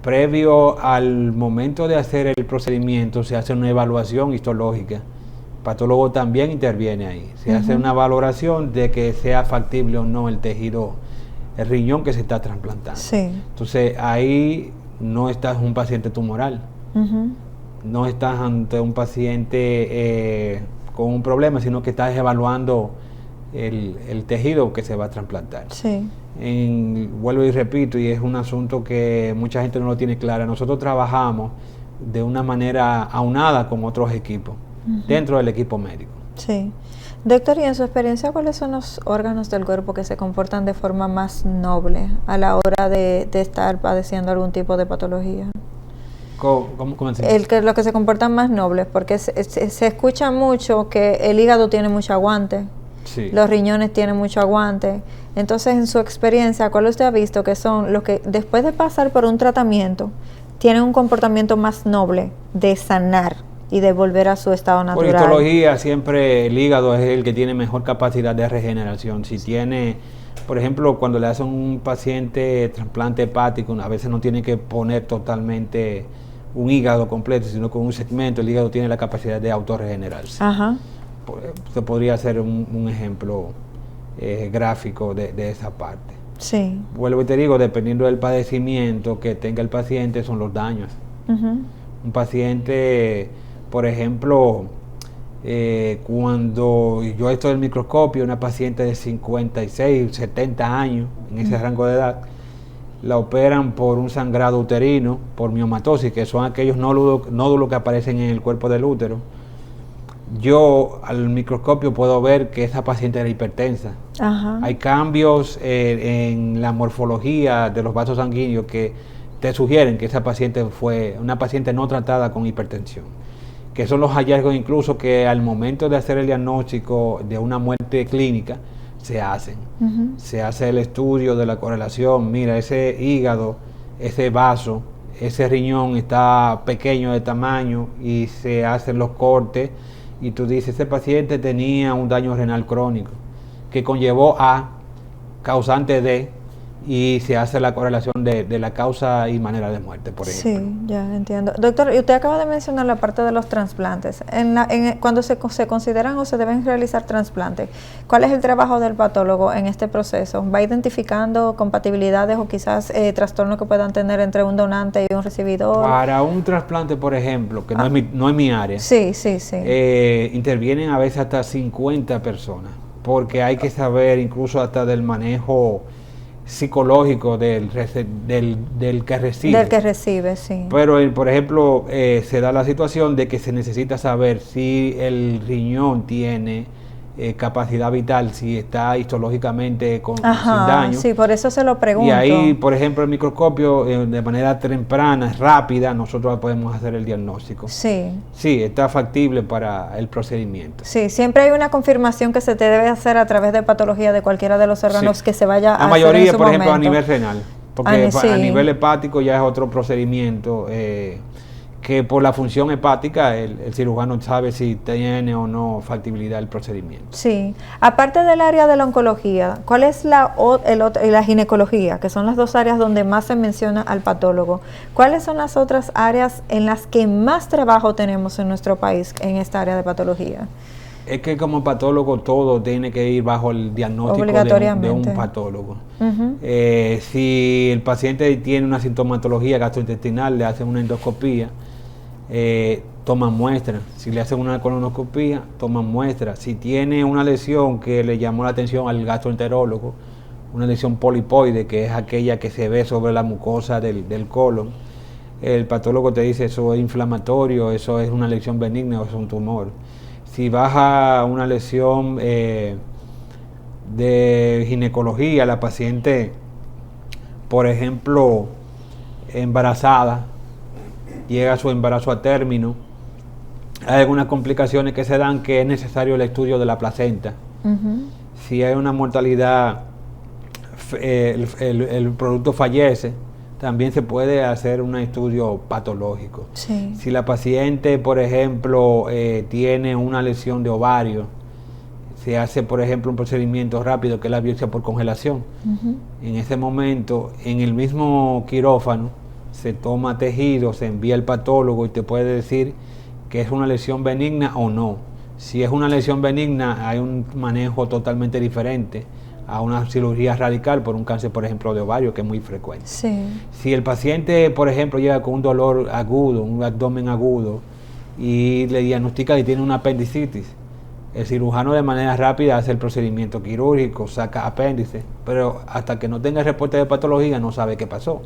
C: Previo al momento de hacer el procedimiento se hace una evaluación histológica patólogo también interviene ahí. Se hace una valoración de que sea factible o no el tejido, el riñón que se está trasplantando.
A: Sí.
C: Entonces ahí no estás un paciente tumoral, no estás ante un paciente con un problema, sino que estás evaluando el tejido que se va a trasplantar.
A: Sí.
C: Vuelvo y repito, y es un asunto que mucha gente no lo tiene clara, nosotros trabajamos de una manera aunada con otros equipos, dentro del equipo médico.
A: Sí. Doctor, y en su experiencia, ¿cuáles son los órganos del cuerpo que se comportan de forma más noble a la hora de estar padeciendo algún tipo de patología?
C: ¿Cómo
A: Los que se comportan más nobles, porque se escucha mucho que el hígado tiene mucho aguante,
C: sí,
A: los riñones tienen mucho aguante. Entonces, en su experiencia, ¿cuál usted ha visto que son los que después de pasar por un tratamiento tienen un comportamiento más noble de sanar y de volver a su estado natural?
C: Por histología, siempre el hígado es el que tiene mejor capacidad de regeneración. Si tiene, por ejemplo, cuando le hacen un paciente trasplante hepático, a veces no tiene que poner totalmente un hígado completo, sino con un segmento. El hígado tiene la capacidad de autorregenerarse.
A: Ajá.
C: Se podría hacer un ejemplo gráfico de esa parte.
A: Sí.
C: Vuelvo y te digo, dependiendo del padecimiento que tenga el paciente, son los daños. Un paciente, por ejemplo, cuando yo estoy en el microscopio, una paciente de 56, 70 años, en ese rango de edad, la operan por un sangrado uterino, por miomatosis, que son aquellos nódulos que aparecen en el cuerpo del útero. Yo al microscopio puedo ver que esa paciente era hipertensa.
A: Ajá.
C: Hay cambios en la morfología de los vasos sanguíneos que te sugieren que esa paciente fue una paciente no tratada con hipertensión, que son los hallazgos incluso que al momento de hacer el diagnóstico de una muerte clínica se hacen. Se hace el estudio de la correlación, mira, ese hígado, ese vaso, ese riñón está pequeño de tamaño, y se hacen los cortes y tú dices, ese paciente tenía un daño renal crónico que conllevó a causante de, y se hace la correlación de la causa y manera de muerte, por ejemplo.
A: Sí, ya entiendo. Doctor, y usted acaba de mencionar la parte de los trasplantes. Cuando se consideran o se deben realizar trasplantes, ¿cuál es el trabajo del patólogo en este proceso? ¿Va identificando compatibilidades o quizás trastornos que puedan tener entre un donante y un recibidor?
C: Para un trasplante, por ejemplo, que no es mi área,
A: sí.
C: intervienen a veces hasta 50 personas, porque hay que saber incluso hasta del manejo psicológico del que recibe.
A: Del que recibe, sí.
C: Pero, por ejemplo, se da la situación de que se necesita saber si el riñón tiene capacidad vital, si está histológicamente sin daño.
A: Sí, por eso se lo pregunto.
C: Y ahí, por ejemplo, el microscopio, de manera temprana, rápida, nosotros podemos hacer el diagnóstico.
A: Sí.
C: Sí, está factible para el procedimiento.
A: Sí, siempre hay una confirmación que se te debe hacer a través de patología de cualquiera de los órganos que se vaya a hacer.
C: La mayoría,
A: en su
C: por ejemplo,
A: momento.
C: a nivel renal, porque a nivel hepático ya es otro procedimiento que por la función hepática el cirujano sabe si tiene o no factibilidad el procedimiento.
A: Sí. Aparte del área de la oncología, ¿cuál es y la ginecología, que son las dos áreas donde más se menciona al patólogo? ¿Cuáles son las otras áreas en las que más trabajo tenemos en nuestro país en esta área de patología?
C: Es que como patólogo todo tiene que ir bajo el diagnóstico de un patólogo. Si el paciente tiene una sintomatología gastrointestinal, le hacen una endoscopía, toman muestras. Si le hacen una colonoscopía, toman muestras. Si tiene una lesión que le llamó la atención al gastroenterólogo, una lesión polipoide, que es aquella que se ve sobre la mucosa del colon, el patólogo te dice eso es inflamatorio, eso es una lesión benigna o es un tumor. Si baja una lesión de ginecología, la paciente, por ejemplo, embarazada, llega su embarazo a término, hay algunas complicaciones que se dan que es necesario el estudio de la placenta. Si hay una mortalidad, el producto fallece, también se puede hacer un estudio patológico.
A: Sí.
C: Si la paciente, por ejemplo, tiene una lesión de ovario, se hace, por ejemplo, un procedimiento rápido que es la biopsia por congelación. En ese momento, en el mismo quirófano, se toma tejido, se envía al patólogo y te puede decir que es una lesión benigna o no. Si es una lesión benigna, hay un manejo totalmente diferente a una cirugía radical por un cáncer, por ejemplo, de ovario, que es muy frecuente.
A: Sí.
C: Si el paciente, por ejemplo, llega con un dolor agudo, un abdomen agudo, y le diagnostica que tiene una apendicitis, el cirujano de manera rápida hace el procedimiento quirúrgico, saca apéndice, pero hasta que no tenga el reporte de patología no sabe qué pasó.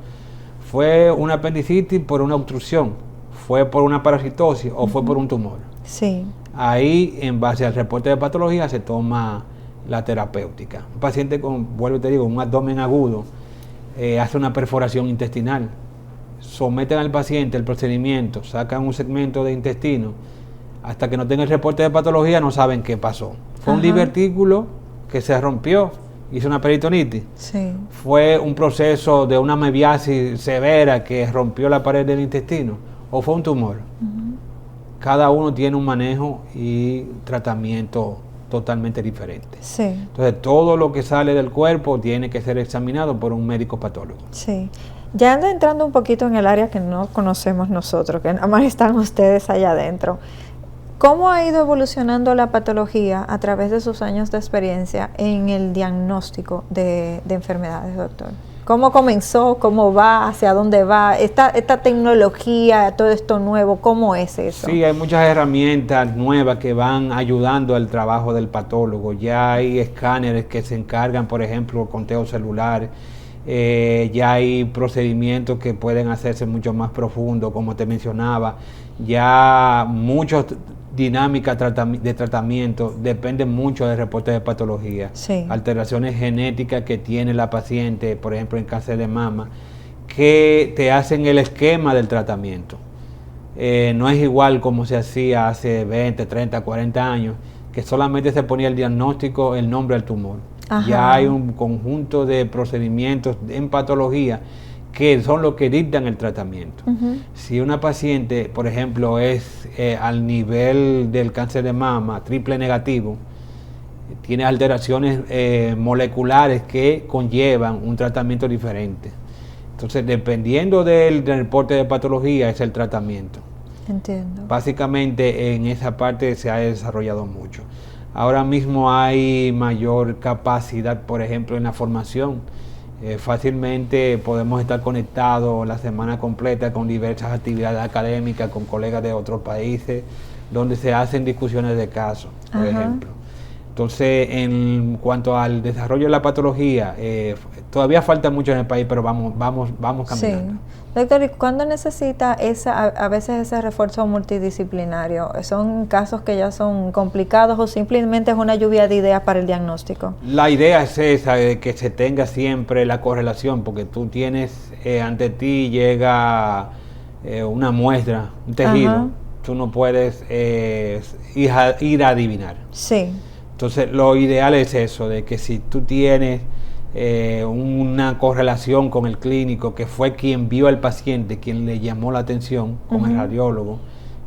C: ¿Fue una apendicitis por una obstrucción? ¿Fue por una parasitosis o fue por un tumor?
A: Sí.
C: Ahí, en base al reporte de patología, se toma la terapéutica. Un paciente con, vuelvo y te digo, un abdomen agudo, hace una perforación intestinal, someten al paciente el procedimiento, sacan un segmento de intestino, hasta que no tenga el reporte de patología no saben qué pasó. Fue un divertículo que se rompió, hizo una peritonitis.
A: Sí.
C: Fue un proceso de una mebiasis severa que rompió la pared del intestino, o fue un tumor. Cada uno tiene un manejo y tratamiento totalmente diferente.
A: Sí.
C: Entonces, todo lo que sale del cuerpo tiene que ser examinado por un médico patólogo.
A: Sí. Ya anda entrando un poquito en el área que no conocemos nosotros, que nada más están ustedes allá adentro. ¿Cómo ha ido evolucionando la patología a través de sus años de experiencia en el diagnóstico de enfermedades, doctor? ¿Cómo comenzó? ¿Cómo va? ¿Hacia dónde va? Esta tecnología, todo esto nuevo, ¿cómo es eso?
C: Sí, hay muchas herramientas nuevas que van ayudando al trabajo del patólogo. Ya hay escáneres que se encargan, por ejemplo, conteo celular. Ya hay procedimientos que pueden hacerse mucho más profundos, como te mencionaba. Ya muchas dinámicas de tratamiento dependen mucho del reporte de patología.
A: Sí.
C: Alteraciones genéticas que tiene la paciente, por ejemplo en cáncer de mama, que te hacen el esquema del tratamiento. No es igual como se hacía hace 20, 30, 40 años, que solamente se ponía el diagnóstico, el nombre del tumor.
A: Ajá.
C: Ya hay un conjunto de procedimientos en patología que son los que dictan el tratamiento. Si una paciente, por ejemplo, es al nivel del cáncer de mama, triple negativo, tiene alteraciones moleculares que conllevan un tratamiento diferente. Entonces, dependiendo del reporte de patología, es el tratamiento.
A: Entiendo.
C: Básicamente, en esa parte se ha desarrollado mucho. Ahora mismo hay mayor capacidad, por ejemplo, en la formación. Fácilmente podemos estar conectados la semana completa con diversas actividades académicas, con colegas de otros países, donde se hacen discusiones de casos, por ejemplo. Entonces, en cuanto al desarrollo de la patología, todavía falta mucho en el país, pero vamos caminando.
A: Sí. Doctor, ¿y cuándo necesita a veces ese refuerzo multidisciplinario? ¿Son casos que ya son complicados o simplemente es una lluvia de ideas para el diagnóstico?
C: La idea es esa, de que se tenga siempre la correlación, porque tú tienes, ante ti llega una muestra, un tejido, tú no puedes ir a adivinar.
A: Sí.
C: Entonces, lo ideal es eso, de que si tú tienes una correlación con el clínico, que fue quien vio al paciente, quien le llamó la atención, con el radiólogo,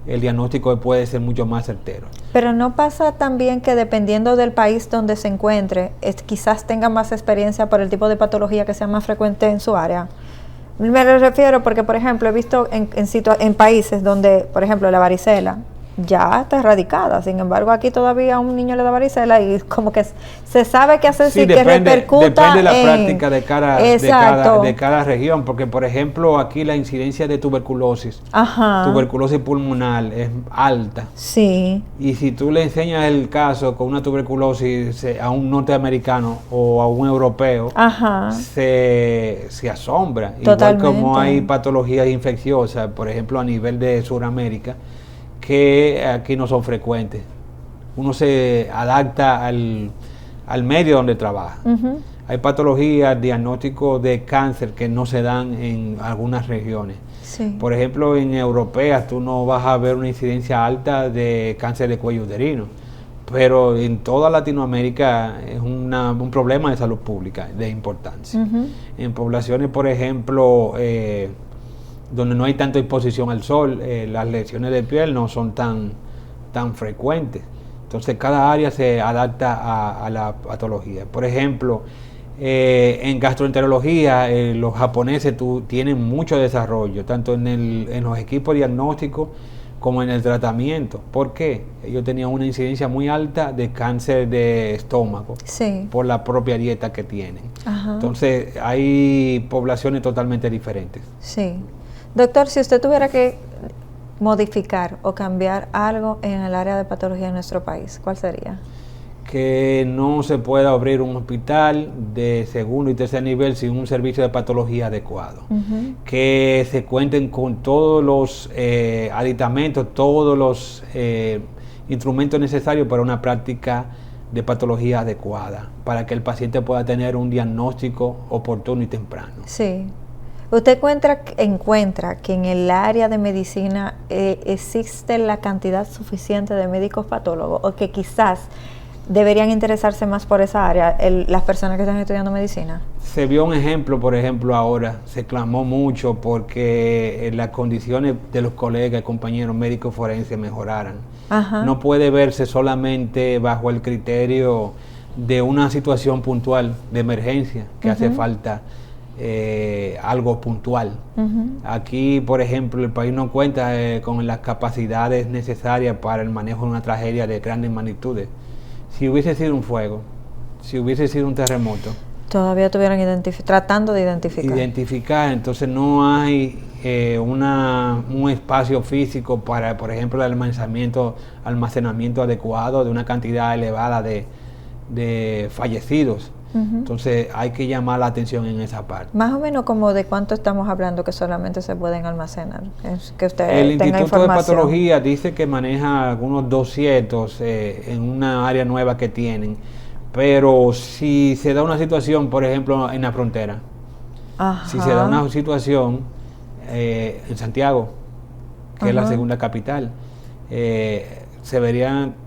C: el diagnóstico puede ser mucho más certero.
A: Pero ¿no pasa también que dependiendo del país donde se encuentre, quizás tenga más experiencia por el tipo de patología que sea más frecuente en su área? Me refiero porque, por ejemplo, he visto en países donde, por ejemplo, la varicela ya está erradicada, sin embargo aquí todavía a un niño le da varicela y como que se sabe qué hacer, sí, que repercuta.
C: Depende de la práctica de cada región, porque por ejemplo aquí la incidencia de tuberculosis pulmonar es alta.
A: Sí.
C: Y si tú le enseñas el caso con una tuberculosis a un norteamericano o a un europeo, se asombra.
A: Totalmente.
C: Igual como hay patologías infecciosas, por ejemplo a nivel de Sudamérica, que aquí no son frecuentes. Uno se adapta al medio donde trabaja. Hay patologías, diagnósticos de cáncer que no se dan en algunas regiones.
A: Sí.
C: Por ejemplo, en europeas tú no vas a ver una incidencia alta de cáncer de cuello uterino, pero en toda Latinoamérica es un problema de salud pública de importancia. En poblaciones, por ejemplo, donde no hay tanta exposición al sol, las lesiones de piel no son tan frecuentes. Entonces cada área se adapta a la patología. Por ejemplo, en gastroenterología, los japoneses tienen mucho desarrollo, tanto en los equipos diagnósticos como en el tratamiento. ¿Por qué? Ellos tenían una incidencia muy alta de cáncer de estómago,
A: Sí.
C: por la propia dieta que tienen.
A: Ajá.
C: Entonces, hay poblaciones totalmente diferentes.
A: Sí. Doctor, si usted tuviera que modificar o cambiar algo en el área de patología en nuestro país, ¿cuál sería?
C: Que no se pueda abrir un hospital de segundo y tercer nivel sin un servicio de patología adecuado. Que se cuenten con todos los aditamentos, todos los instrumentos necesarios para una práctica de patología adecuada, para que el paciente pueda tener un diagnóstico oportuno y temprano.
A: Sí. ¿Usted encuentra que en el área de medicina existe la cantidad suficiente de médicos patólogos o que quizás deberían interesarse más por esa área las personas que están estudiando medicina?
C: Se vio un ejemplo, por ejemplo, ahora, se clamó mucho porque las condiciones de los colegas y compañeros médicos forenses mejoraran.
A: Ajá.
C: No puede verse solamente bajo el criterio de una situación puntual de emergencia, que hace falta algo puntual. Aquí, por ejemplo, el país no cuenta con las capacidades necesarias para el manejo de una tragedia de grandes magnitudes. Si hubiese sido un fuego, si hubiese sido un terremoto,
A: todavía estuvieran tratando de identificar.
C: Entonces no hay un espacio físico para, por ejemplo, el almacenamiento adecuado de una cantidad elevada de fallecidos. Entonces hay que llamar la atención en esa parte.
A: Más o menos como de cuánto estamos hablando que solamente se pueden almacenar. Que usted
C: el
A: tenga
C: Instituto de
A: información.
C: Patología dice que maneja algunos 200 en una área nueva que tienen, pero si se da una situación, por ejemplo, en la frontera, si se da una situación en Santiago, que es la segunda capital,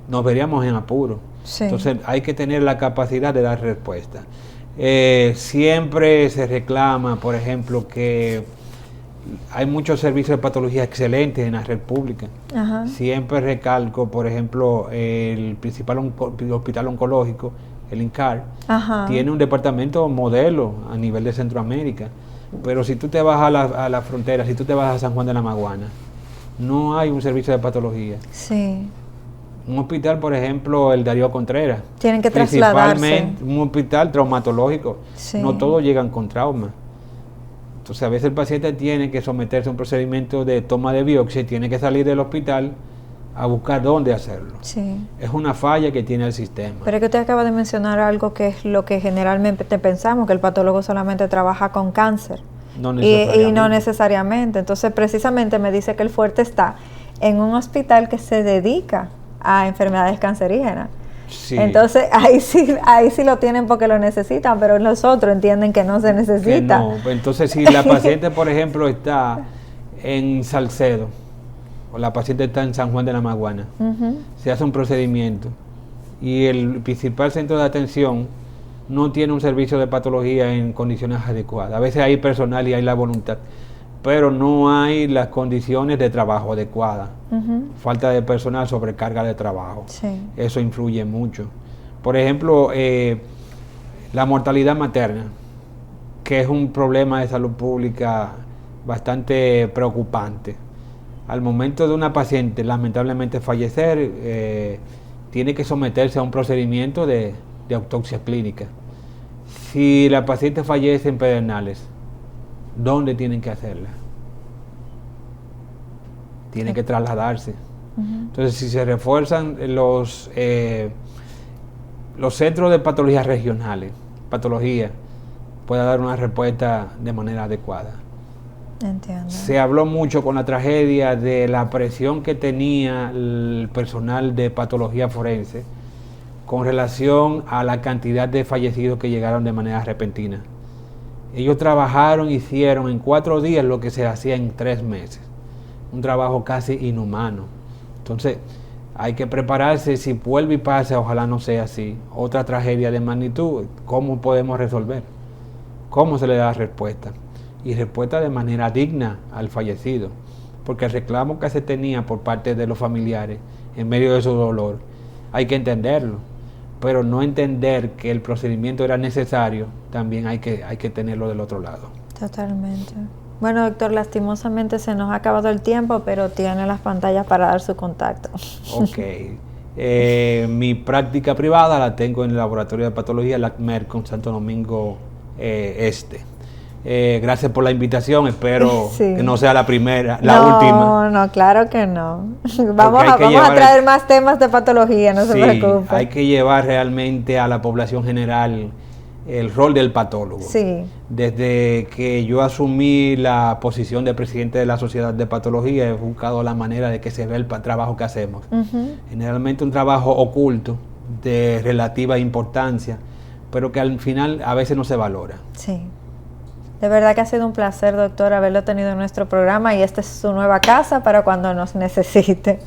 C: nos veríamos en apuro.
A: Sí.
C: Entonces hay que tener la capacidad de dar respuesta. Siempre se reclama, por ejemplo, que hay muchos servicios de patología excelentes en la red pública. Siempre recalco, por ejemplo, el principal hospital oncológico, el INCAR, tiene un departamento modelo a nivel de Centroamérica. Pero si tú te vas a la frontera, si tú te vas a San Juan de la Maguana, no hay un servicio de patología.
A: Sí.
C: Un hospital, por ejemplo, el Darío Contreras.
A: Tienen que trasladarse.
C: Principalmente un hospital traumatológico.
A: Sí.
C: No todos llegan con trauma. Entonces, a veces el paciente tiene que someterse a un procedimiento de toma de biopsia y tiene que salir del hospital a buscar dónde hacerlo.
A: Sí.
C: Es una falla que tiene el sistema.
A: Pero es que usted acaba de mencionar algo que es lo que generalmente pensamos, que el patólogo solamente trabaja con cáncer.
C: No necesariamente.
A: Y no necesariamente. Entonces, precisamente me dice que el fuerte está en un hospital que se dedica a enfermedades cancerígenas.
C: Sí.
A: Entonces ahí sí lo tienen porque lo necesitan, pero los otros entienden que no se necesita.
C: No. Entonces, si la paciente, por ejemplo, está en Salcedo o la paciente está en San Juan de la Maguana, se hace un procedimiento y el principal centro de atención no tiene un servicio de patología en condiciones adecuadas. A veces hay personal y hay la voluntad, pero no hay las condiciones de trabajo adecuadas. Falta de personal, sobrecarga de trabajo.
A: Sí.
C: Eso influye mucho. Por ejemplo, la mortalidad materna, que es un problema de salud pública bastante preocupante. Al momento de una paciente lamentablemente fallecer, tiene que someterse a un procedimiento de autopsia clínica. Si la paciente fallece en Pedernales, ¿dónde tienen que hacerla? Tienen que trasladarse. Entonces, si se refuerzan los centros de patologías regionales, patología, pueda dar una respuesta de manera adecuada.
A: Entiendo.
C: Se habló mucho con la tragedia de la presión que tenía el personal de patología forense con relación a la cantidad de fallecidos que llegaron de manera repentina. Ellos trabajaron, hicieron en 4 días lo que se hacía en 3 meses. Un trabajo casi inhumano. Entonces, hay que prepararse. Si vuelve y pasa, ojalá no sea así, otra tragedia de magnitud, ¿cómo podemos resolver? ¿Cómo se le da respuesta? Y respuesta de manera digna al fallecido. Porque el reclamo que se tenía por parte de los familiares en medio de su dolor, hay que entenderlo. Pero no entender que el procedimiento era necesario, también hay que tenerlo del otro lado.
A: Totalmente. Bueno, doctor, lastimosamente se nos ha acabado el tiempo, pero tiene las pantallas para dar su contacto.
C: Ok. Mi práctica privada la tengo en el laboratorio de patología LACMER con Santo Domingo Este. Gracias por la invitación, espero que no sea la primera, la última.
A: No, claro que no. Vamos a traer más temas de patología, no se preocupe.
C: Hay que llevar realmente a la población general el rol del patólogo.
A: Sí.
C: Desde que yo asumí la posición de presidente de la Sociedad de Patología, he buscado la manera de que se vea el trabajo que hacemos. Generalmente un trabajo oculto, de relativa importancia, pero que al final a veces no se valora.
A: Sí. De verdad que ha sido un placer, doctor, haberlo tenido en nuestro programa y esta es su nueva casa para cuando nos necesite.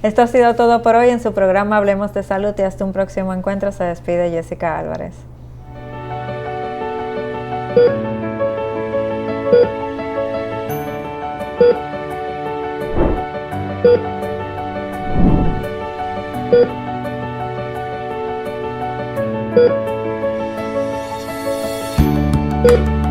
A: Esto ha sido todo por hoy en su programa Hablemos de Salud y hasta un próximo encuentro. Se despide Jessica Álvarez. Thank you.